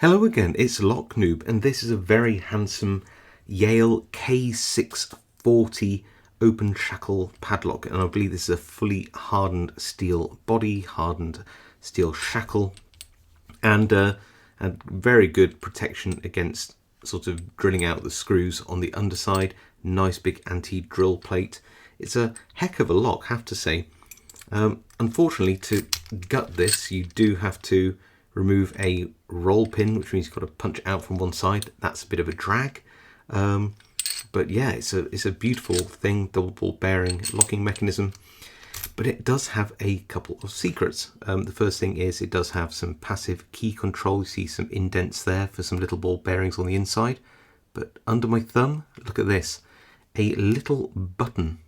Hello again, it's Noob, and this is a very handsome Yale K640 open shackle padlock, and I believe this is a fully hardened steel body, hardened steel shackle, and very good protection against sort of drilling out the screws on the underside. Nice big anti-drill plate. It's a heck of a lock, I have to say. Unfortunately, to gut this, you do have to remove a roll pin, which means you've got to punch out from one side. That's a bit of a drag, but yeah, it's a beautiful thing, double ball bearing locking mechanism. But it does have a couple of secrets. The first thing is it does have some passive key control. You see some indents there for some little ball bearings on the inside. But under my thumb, look at this, a little button.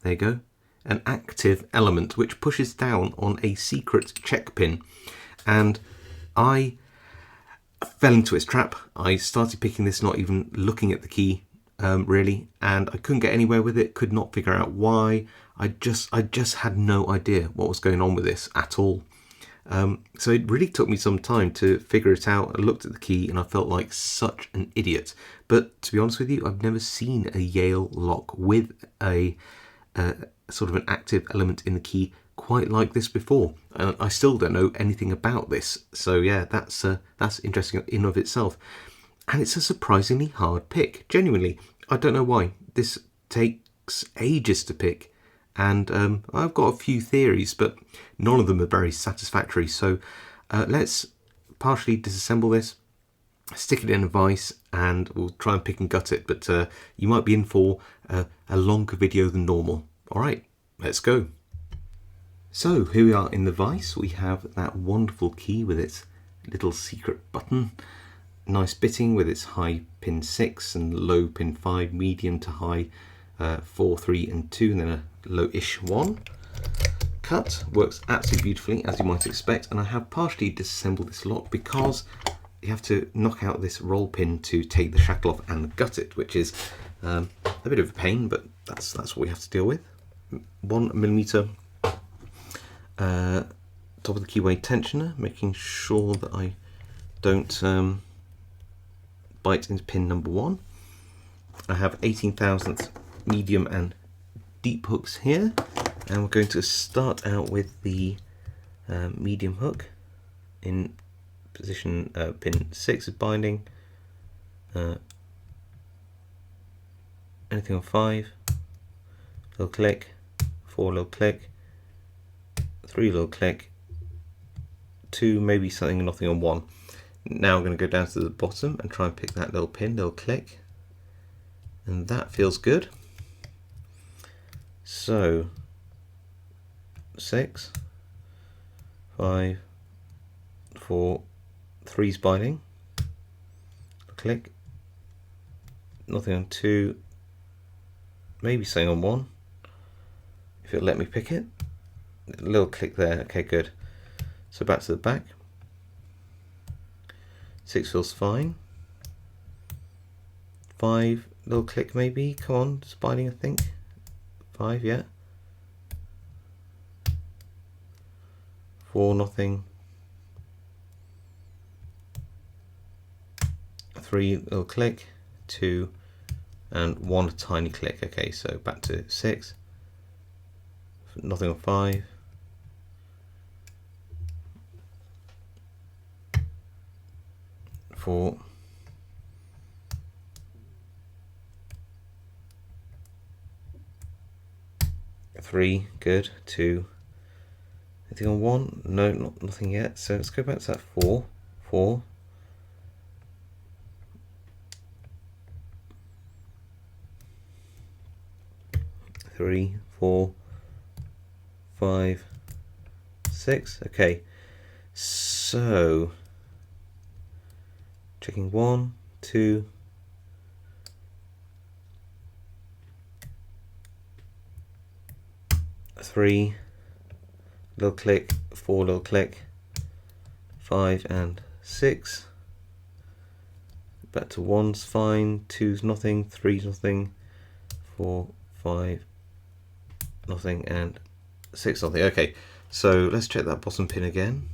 There you go, an active element which pushes down on a secret check pin. And I fell into its trap. I started picking this, not even looking at the key really, and I couldn't get anywhere with it, could not figure out why. I just had no idea what was going on with this at all. So it really took me some time to figure it out. I looked at the key and I felt like such an idiot. But to be honest with you, I've never seen a Yale lock with a sort of an active element in the key quite like this before, and I still don't know anything about this. So yeah, that's interesting in of itself, and it's a surprisingly hard pick. Genuinely, I don't know why. This takes ages to pick, and I've got a few theories, but none of them are very satisfactory. So let's partially disassemble this, stick it in a vise, and we'll try and pick and gut it. But you might be in for a longer video than normal. All right, let's go. So here we are in the vise. We have that wonderful key with its little secret button. Nice bitting with its high pin 6 and low pin 5, medium to high 4, 3 and 2, and then a low-ish 1. Cut works absolutely beautifully, as you might expect, and I have partially disassembled this lock because you have to knock out this roll pin to take the shackle off and gut it, which is a bit of a pain, but that's what we have to deal with. 1mm top of the keyway tensioner, making sure that I don't bite into pin number 1. I have 18,000th medium and deep hooks here, and we're going to start out with the medium hook in position pin 6 of binding, anything on 5, little click, 4 little click, 3 little click, 2 maybe something, nothing on 1. Now I'm going to go down to the bottom and try and pick that little pin, little click, and that feels good. So 6, 5, 4, 3's binding, click, nothing on 2, maybe something on 1, if it'll let me pick it. A little click there, okay, good. So back to the back. 6 feels fine. 5, little click maybe, come on, it's binding I think. 5, yeah. 4, nothing. 3, little click. 2, and 1, a tiny click. Okay, so back to 6. Nothing on 5. 4, 3, good. 2, anything on 1? No, nothing yet. So let's go back to that 4, 4, 3, 4, 5, 6. Okay, so checking 1, 2, 3, little click, 4 little click, 5 and 6. Back to 1's fine, 2's nothing, 3's nothing, 4, 5, nothing, and 6 nothing. Okay, so let's check that bottom pin again.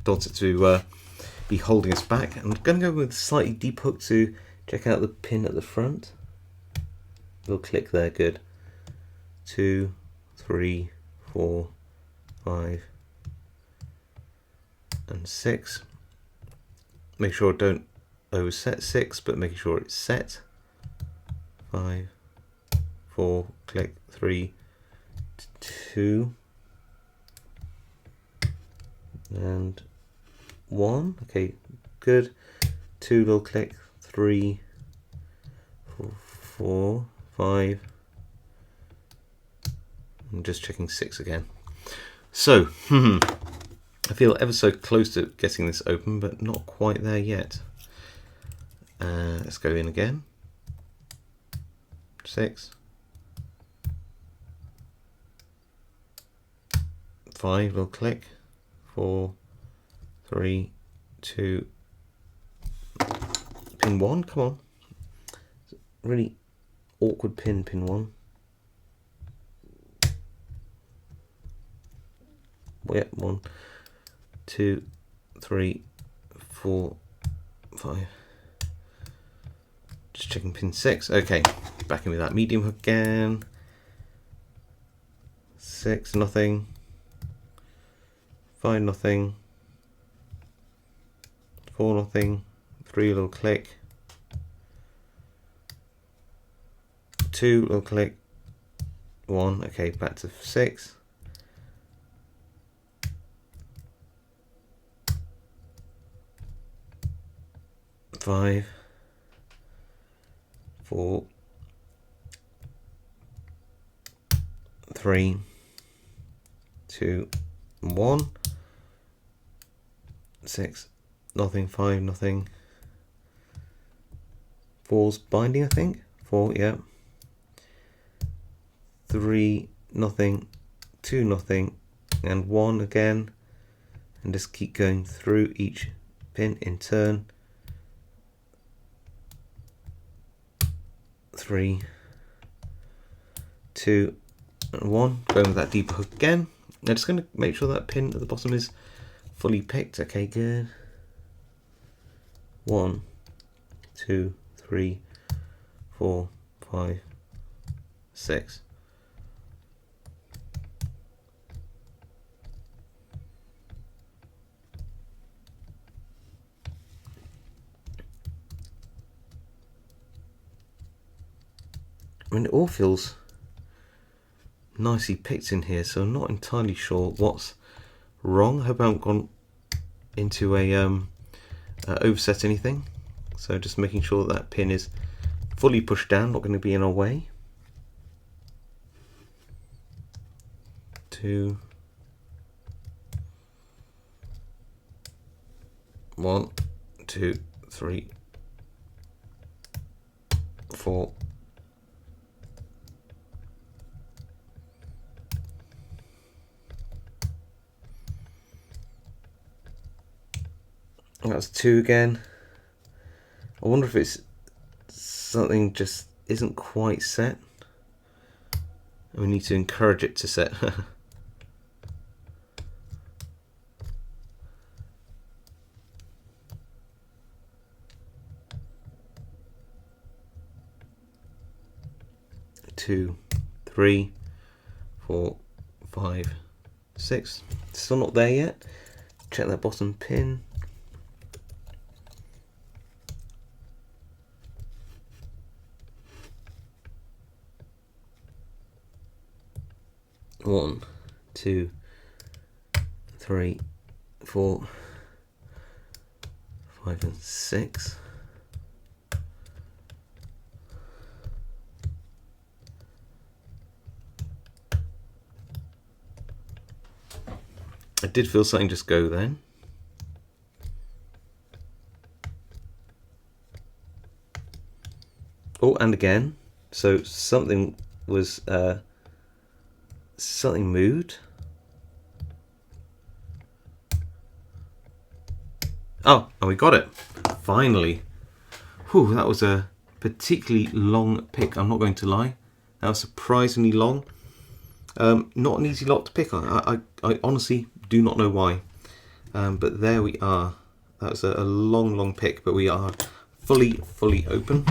Don't want it to be holding us back. I'm going to go with a slightly deep hook to check out the pin at the front. Little click there, good. 2, 3, 4, 5, and 6. Make sure I don't overset 6, but making sure it's set. 5, 4, click, 3, 2, and 1. Okay, good. 2 little click, 3, 4, 5. I'm just checking 6 again. So, I feel ever so close to getting this open, but not quite there yet. Let's go in again. 6, 5 little click, 4, 3, 2, pin 1, come on. Really awkward pin 1. Yeah, 1, 2, 3, 4, 5. Just checking pin 6. Okay, back in with that medium hook again. 6, nothing. 5, nothing. 4, nothing. 3, little click. 2, little click. 1. Okay, back to 6. 5, 4, 3, 2, 1. 6, nothing. 5, nothing. 4's binding, I think. 4, yeah. 3, nothing. 2, nothing. And 1 again. And just keep going through each pin in turn. 3, 2, and 1. Going with that deeper hook again. I'm just going to make sure that pin at the bottom is fully picked. Okay, good. 1, 2, 3, 4, 5, 6. I mean, it all feels nicely picked in here, so I'm not entirely sure what's wrong. I hope I haven't gone into a overset anything. So just making sure that pin is fully pushed down, not going to be in our way. 2, 1, 2, 3, 4. That's 2 again. I wonder if it's something just isn't quite set. We need to encourage it to set. 2, 3, 4, 5, 6. Still not there yet. Check that bottom pin. One, 2, 3, 4, 5, and 6. I did feel something just go then. Oh, and again. So something was something moved. Oh, and we got it. Finally. Whew, that was a particularly long pick, I'm not going to lie. That was surprisingly long. Not an easy lock to pick. I honestly do not know why. But there we are. That was a long pick, but we are fully open.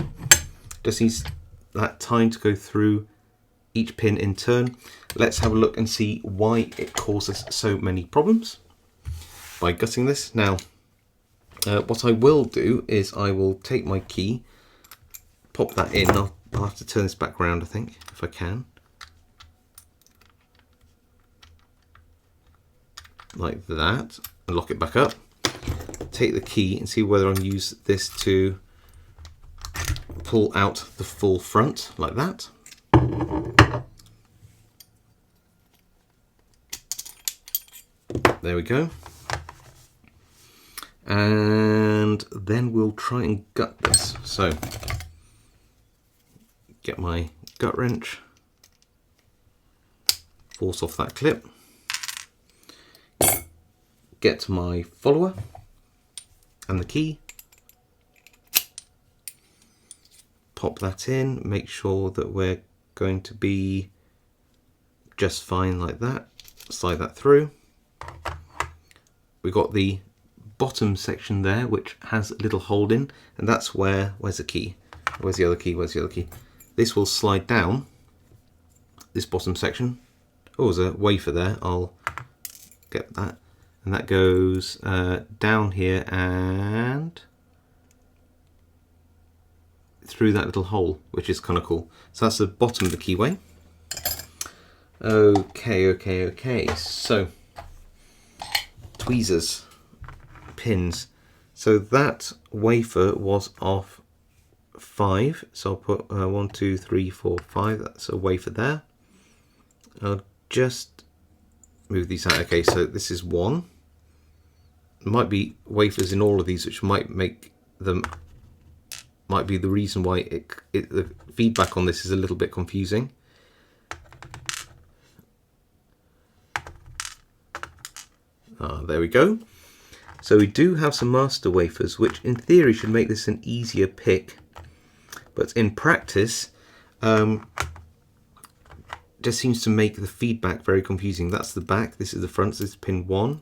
Just needs that time to go through each pin in turn. Let's have a look and see why it causes so many problems by gutting this. Now, what I will do is I will take my key, pop that in. I'll have to turn this back around, I think, if I can. Like that, and lock it back up. Take the key and see whether I can use this to pull out the full front, like that. There we go. And then we'll try and gut this. So, get my gut wrench, force off that clip, get my follower and the key, pop that in, make sure that we're going to be just fine like that, slide that through. We've got the bottom section there which has a little hole in, and that's where's the key? Where's the other key? Where's the other key? This will slide down this bottom section. Oh, there's a wafer there. I'll get that, and that goes down here and through that little hole, which is kind of cool. So that's the bottom of the keyway. Okay. So tweezers, pins. So that wafer was off 5. So I'll put 1, 2, 3, 4, 5. That's a wafer there. I'll just move these out. Okay, so this is 1. There might be wafers in all of these, which might make them, might be the reason why the feedback on this is a little bit confusing. There we go. So we do have some master wafers, which in theory should make this an easier pick, but in practice just seems to make the feedback very confusing. That's the back, this is the front, this is pin 1.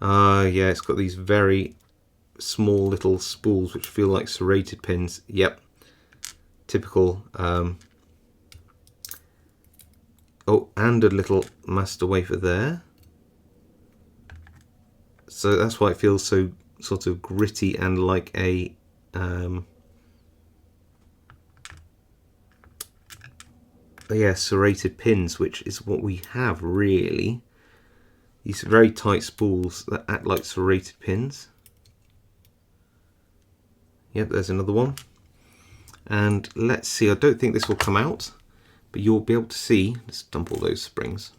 Yeah, it's got these very small little spools which feel like serrated pins. Yep, typical. Oh, and a little master wafer there. So that's why it feels so sort of gritty and like a yeah, serrated pins, which is what we have really. These very tight spools that act like serrated pins. Yep, there's another one. And let's see, I don't think this will come out, but you'll be able to see, let's dump all those springs.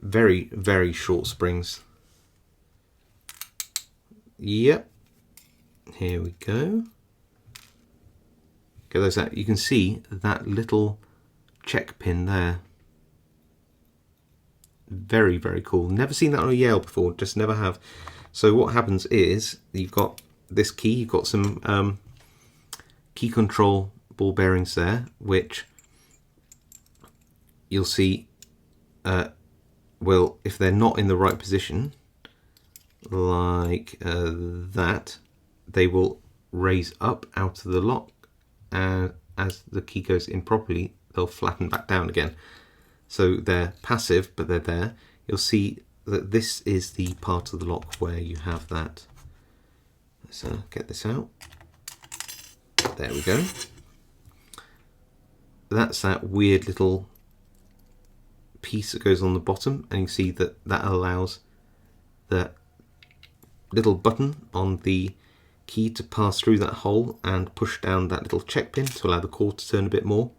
Very short springs. Yep, here we go. Get those out. You can see that little check pin there. Very cool. Never seen that on a Yale before, just never have. So what happens is you've got this key, you've got some key control ball bearings there, which you'll see well, if they're not in the right position, like that, they will raise up out of the lock, and as the key goes in properly, they'll flatten back down again. So they're passive, but they're there. You'll see that this is the part of the lock where you have that. Let's get this out. There we go. That's that weird little piece that goes on the bottom, and you see that that allows the little button on the key to pass through that hole and push down that little check pin to allow the core to turn a bit more.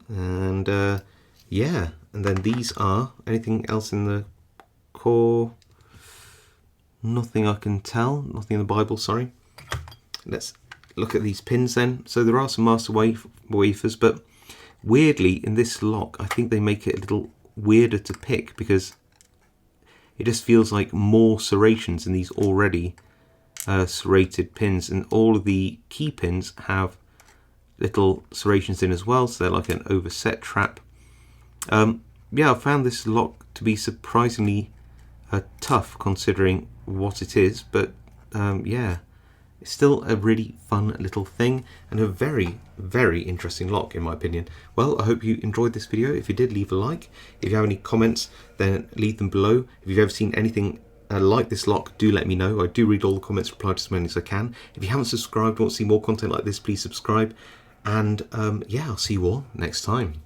And yeah, and then these are, anything else in the core? Nothing I can tell, nothing in the Bible, sorry. Let's look at these pins then. So there are some master wafers, but weirdly in this lock I think they make it a little weirder to pick, because it just feels like more serrations in these already serrated pins, and all of the key pins have little serrations in as well, so they're like an overset trap. Yeah, I found this lock to be surprisingly tough considering what it is, but yeah, it's still a really fun little thing and a very, very interesting lock in my opinion. Well, I hope you enjoyed this video. If you did, leave a like. If you have any comments, then leave them below. If you've ever seen anything like this lock, do let me know. I do read all the comments, reply to as many as I can. If you haven't subscribed, want to see more content like this, please subscribe. And yeah, I'll see you all next time.